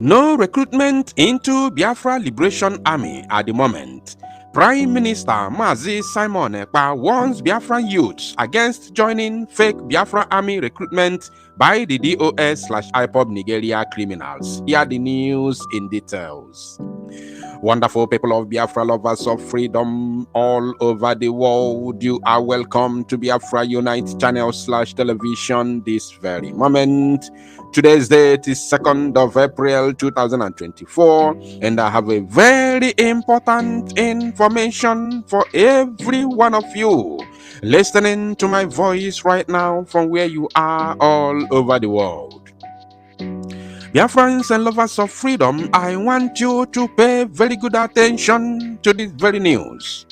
No recruitment into Biafra Liberation Army at the moment. Prime Minister Mazi Simon Ekpa warns Biafran youths against joining fake Biafra Army recruitment by the DOS/IPOB Nigeria criminals. Here are the news in details. Wonderful people of Biafra, lovers of freedom all over the world, you are welcome to Biafra Unite channel/television this very moment. Today's date is 2nd of April 2024, and I have a very important information for every one of you listening to my voice right now from where you are all over the world. Dear friends and lovers of freedom, I want you to pay very good attention to this very news,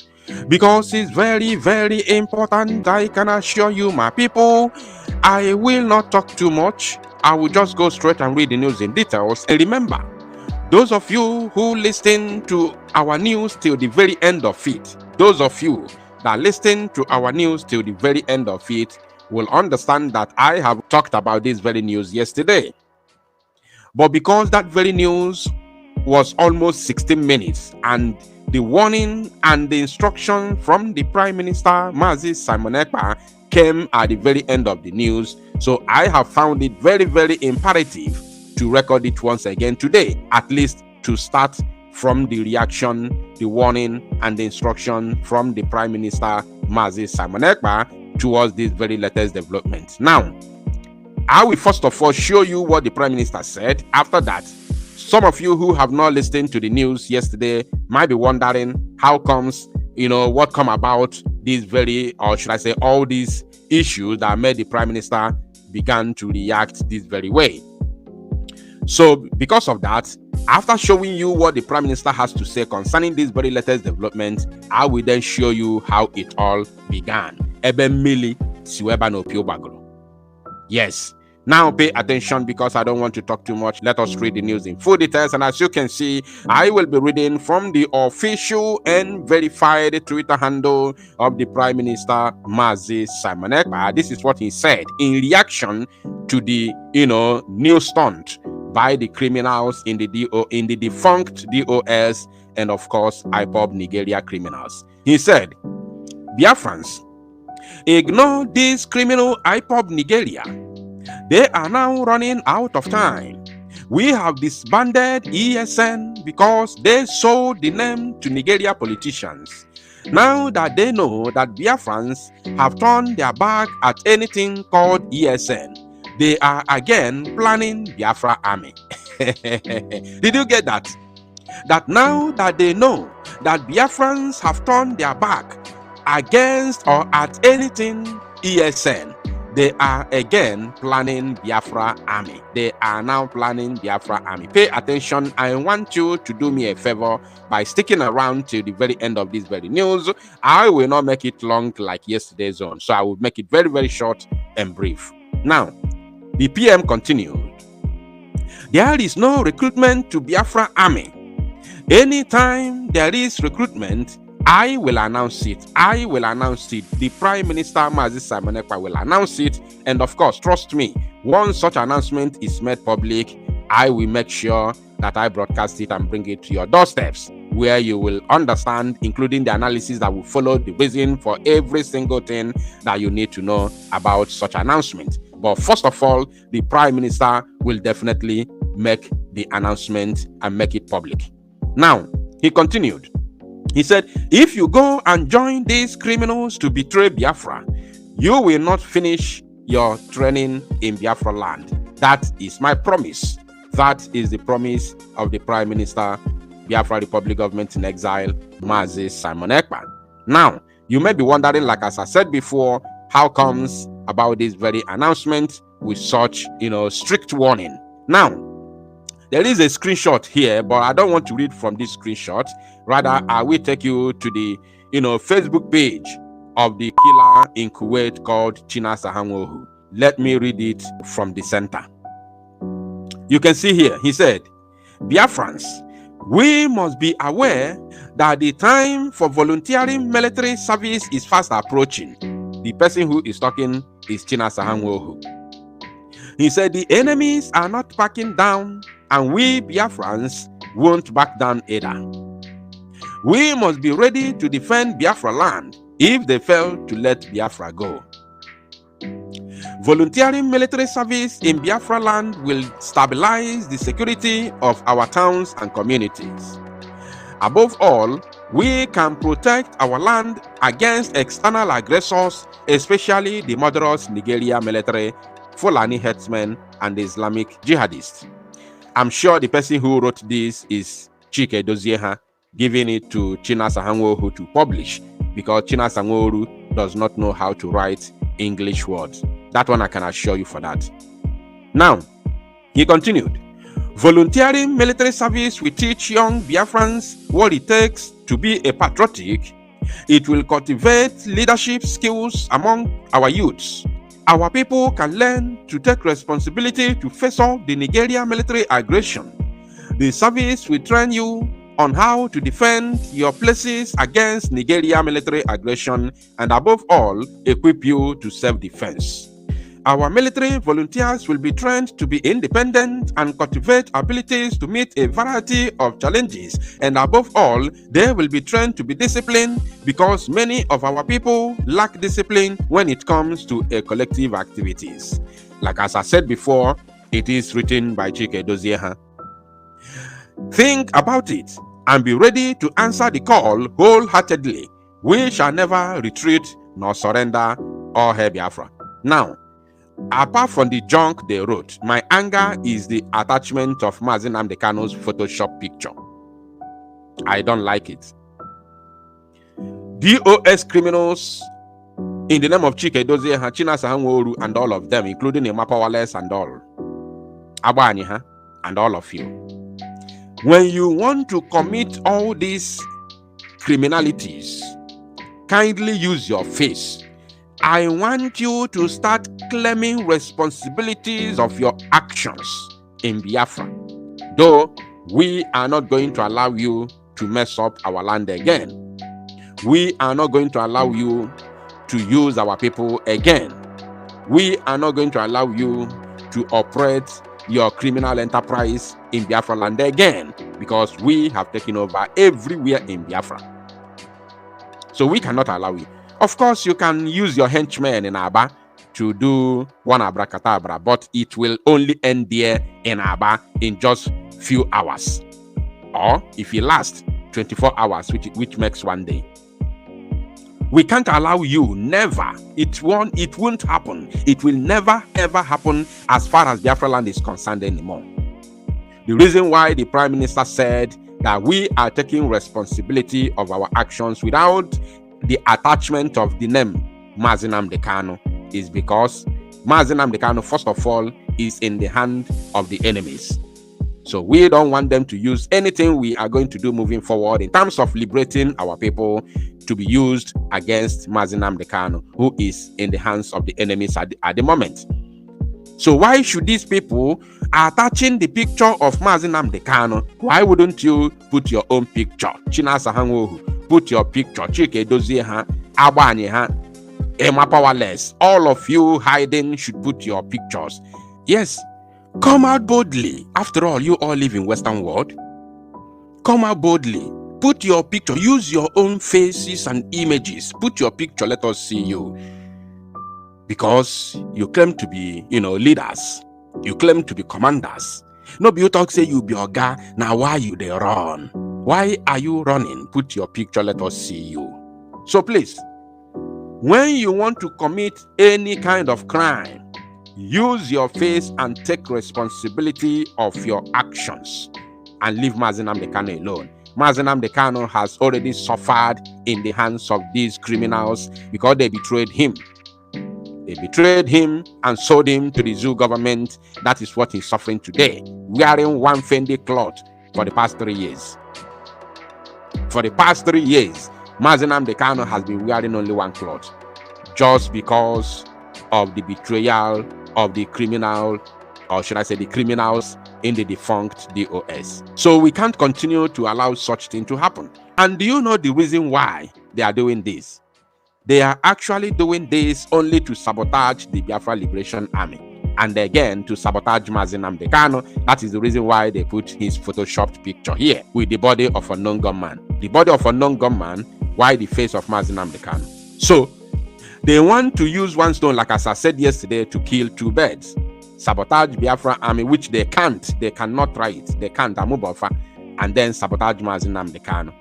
because it's very, very important. I can assure you, my people, I will not talk too much. I will just go straight and read the news in details. And remember, those of you who listen to our news till the very end of it, those of you that listen to our news till the very end of it will understand that I have talked about this very news yesterday. But because that very news was almost 16 minutes, and the warning and the instruction from the Prime Minister, Mazi Simon Ekpa, came at the very end of the news, so I have found it very, very imperative to record it once again today, at least to start from the reaction, the warning, and the instruction from the Prime Minister, Mazi Simon Ekpa, towards this very latest development. Now, I will first of all show you what the Prime Minister said. After that, some of you who have not listened to the news yesterday might be wondering how comes, what come about these very, or should I say, all these issues that made the Prime Minister began to react this very way. So because of that, after showing you what the Prime Minister has to say concerning this very latest development, I will then show you how it all began. Yes. Now pay attention, because I don't want to talk too much. Let us read the news in full details. And as you can see, I will be reading from the official and verified Twitter handle of the Prime Minister, Mazi Simon Ekpa. This is what he said in reaction to the, new stunt by the criminals in the defunct DOS and of course IPOB Nigeria criminals. He said, Biafrans, ignore this criminal IPOB Nigeria. They are now running out of time. We have disbanded ESN because they sold the name to Nigeria politicians. Now that they know that Biafrans have turned their back at anything called ESN, they are again planning Biafra army. Did you get that? That now that they know that Biafrans have turned their back against or at anything ESN, they are again planning Biafra army. They are now planning Biafra army. Pay attention. I want you to do me a favor by sticking around till the very end of this very news. I will not make it long like yesterday's one, so I will make it very, very short and brief. Now, the PM continued. There is no recruitment to Biafra army. Anytime there is recruitment, I will announce it. I will announce it. The Prime Minister, Mazi Simon Ekpa, will announce it. And of course, trust me, once such announcement is made public, I will make sure that I broadcast it and bring it to your doorsteps, where you will understand, including the analysis that will follow, the reason for every single thing that you need to know about such announcement. But first of all, the Prime Minister will definitely make the announcement and make it public. Now, he continued. He said, if you go and join these criminals to betray Biafra, you will not finish your training in Biafra land. That is my promise. That is the promise of the Prime Minister, Biafra Republic Government in Exile, Mazi Simon Ekpa. Now, you may be wondering, like as I said before, how comes about this very announcement with such, strict warning? Now, there is a screenshot here, but I don't want to read from this screenshot. Rather, I will take you to the, Facebook page of the killer in Kuwait called China Sahanwohu. Let me read it from the center. You can see here, he said, Biafrans, we must be aware that the time for volunteering military service is fast approaching. The person who is talking is China Sahanwohu. He said, the enemies are not backing down and we Biafrans won't back down either. We must be ready to defend Biafra land if they fail to let Biafra go. Volunteering military service in Biafra land will stabilize the security of our towns and communities. Above all, we can protect our land against external aggressors, especially the murderous Nigeria military, Fulani herdsmen, and the Islamic jihadists. I'm sure the person who wrote this is Chike Dozieha, giving it to Chinasa Nworu to publish, because Chinasa Nworu does not know how to write English words. That one I can assure you for that. Now, he continued, volunteering military service will teach young Biafrans what it takes to be a patriotic. It will cultivate leadership skills among our youths. Our people can learn to take responsibility to face off the Nigeria military aggression. The service will train you on how to defend your places against Nigeria military aggression, and above all, equip you to self-defense. Our military volunteers will be trained to be independent and cultivate abilities to meet a variety of challenges, and above all, they will be trained to be disciplined, because many of our people lack discipline when it comes to collective activities. Like as I said before, it is written by Chike Dozieha. Think about it and be ready to answer the call wholeheartedly. We shall never retreat nor surrender or help Biafra. Now, apart from the junk they wrote, my anger is the attachment of Mazi Nnamdi Kanu's Photoshop picture. I don't like it. DOS criminals in the name of Chike Dozieha, Chinasa Nworu, and all of them, including Emma Powerless and all, Abaniha, and all of you. When you want to commit all these criminalities, kindly use your face. I want you to start claiming responsibilities of your actions in Biafra. Though we are not going to allow you to mess up our land again. We are not going to allow you to use our people again. We are not going to allow you to operate your criminal enterprise in Biafra land again, because we have taken over everywhere in Biafra. So we cannot allow you. Of course, you can use your henchmen in Aba to do one abracadabra, but it will only end there in Aba in just few hours. Or if it lasts 24 hours, which makes one day. We can't allow you, never. It won't happen. It will never ever happen as far as Biafra land is concerned anymore. The reason why the Prime Minister said that we are taking responsibility of our actions without the attachment of the name Mazi Nnamdi Kanu is because Mazi Nnamdi Kanu, first of all, is in the hand of the enemies. So we don't want them to use anything we are going to do moving forward in terms of liberating our people to be used against Mazi Nnamdi Kanu, who is in the hands of the enemies at the moment. So why should these people attaching the picture of Mazi Nnamdi Kanu? Why wouldn't you put your own picture? Chinasa Nworu, put your picture. Chike Dozieha, Abaniha, Emma Powerless. All of you hiding should put your pictures. Yes. Come out boldly. After all, you all live in Western world. Come out boldly. Put your picture. Use your own faces and images. Put your picture. Let us see you. Because you claim to be, leaders. You claim to be commanders. No be you talk say you be oga. Now why you they run? Why are you running? Put your picture. Let us see you. So please, when you want to commit any kind of crime, use your face and take responsibility of your actions and leave Mazi Nnamdi Kanu alone. Mazi Nnamdi Kanu has already suffered in the hands of these criminals because they betrayed him. They betrayed him and sold him to the zoo government. That is what he's suffering today, wearing one Fendi cloth for the past 3 years. For the past 3 years, Mazi Nnamdi Kanu has been wearing only one cloth just because of the betrayal of the criminal, or should I say the criminals in the defunct DOS. So we can't continue to allow such thing to happen. And do you know the reason why they are doing this? They are actually doing this only to sabotage the Biafra Liberation Army. and again to sabotage Mazi Nnamdi Kanu. That is the reason why they put his photoshopped picture here with the body of a known gunman. The body of a known gunman, why the face of Mazi Nnamdi Kanu? So they want to use one stone, like as I said yesterday, to kill two birds. Sabotage Biafra army, which they can't. They cannot try it. They can't. And then sabotage Mazi Nnamdi Kanu.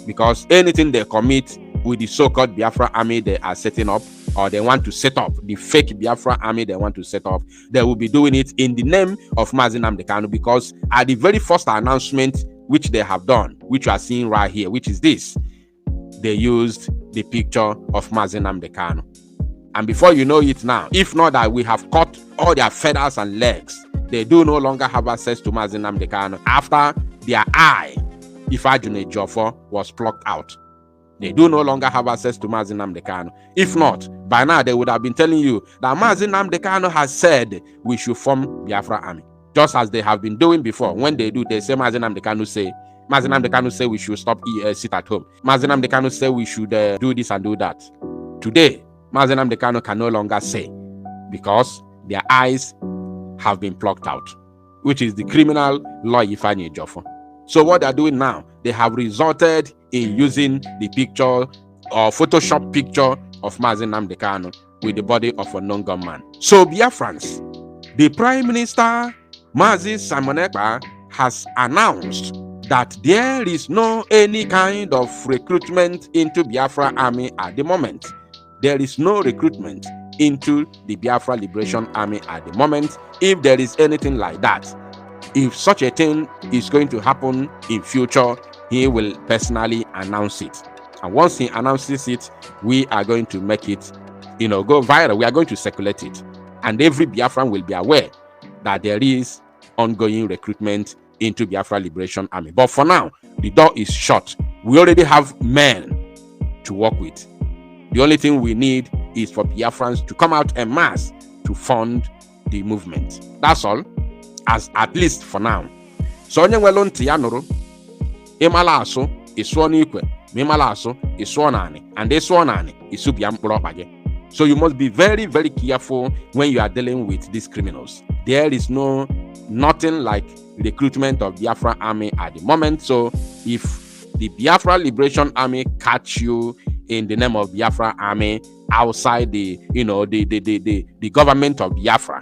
Because anything they commit with the so-called Biafra army they are setting up, or they want to set up, the fake Biafra army they want to set up, they will be doing it in the name of Mazi Nnamdi Kanu. Because at the very first announcement which they have done, which you are seeing right here, which is this, they used the picture of Mazi Nnamdi Kanu. And before you know it now, if not that we have cut all their feathers and legs, they do no longer have access to Mazi Nnamdi Kanu after their eye, Ifeanyi Ejiofor, was plucked out. They do no longer have access to Mazi Nnamdi Kanu. If not, by now they would have been telling you that Mazi Nnamdi Kanu has said we should form Biafra army. Just as they have been doing before. When they do, they say Mazi Nnamdi Kanu say we should stop sit at home. Mazi Nnamdi Kanu say we should do this and do that. Today, Mazi Nnamdi Kanu can no longer say, because their eyes have been plucked out, which is the criminal law Ifeanyi Ejiofor. So what they're doing now, they have resorted in using the picture or Photoshop picture of Mazi Nnamdi Kanu with the body of a known gunman. So Biafrans, the Prime Minister Mazi Simon Ekpa has announced that there is no any kind of recruitment into Biafra army at the moment. There is no recruitment into the Biafra Liberation Army at the moment. If there is anything like that, if such a thing is going to happen in future, he will personally announce it. And once he announces it, we are going to make it, go viral. We are going to circulate it. And every Biafran will be aware that there is ongoing recruitment into Biafra Liberation Army. But for now, the door is shut. We already have men to work with. The only thing we need is for Biafrans to come out en masse to fund the movement. That's all, as at least for now. So onye nwelo ntị ya nụrụ, ịmala asụ ịsụọ n'ikwe, ma ịmala asụ ịsụọ n'anị, and ịsụọ n'anị ịsụbịa mkpụrụ ọkpa gị. So you must be very, very careful when you are dealing with these criminals. There is nothing like recruitment of Biafra army at the moment. So if the Biafra Liberation Army catch you in the name of Biafra army outside the government of Biafra,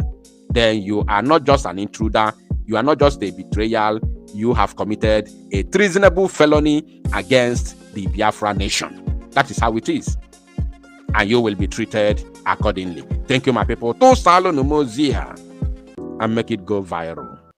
then you are not just an intruder, you are not just a betrayal, you have committed a treasonable felony against the Biafra nation. That is how it is. And you will be treated accordingly. Thank you, my people. To salo no more and make it go viral.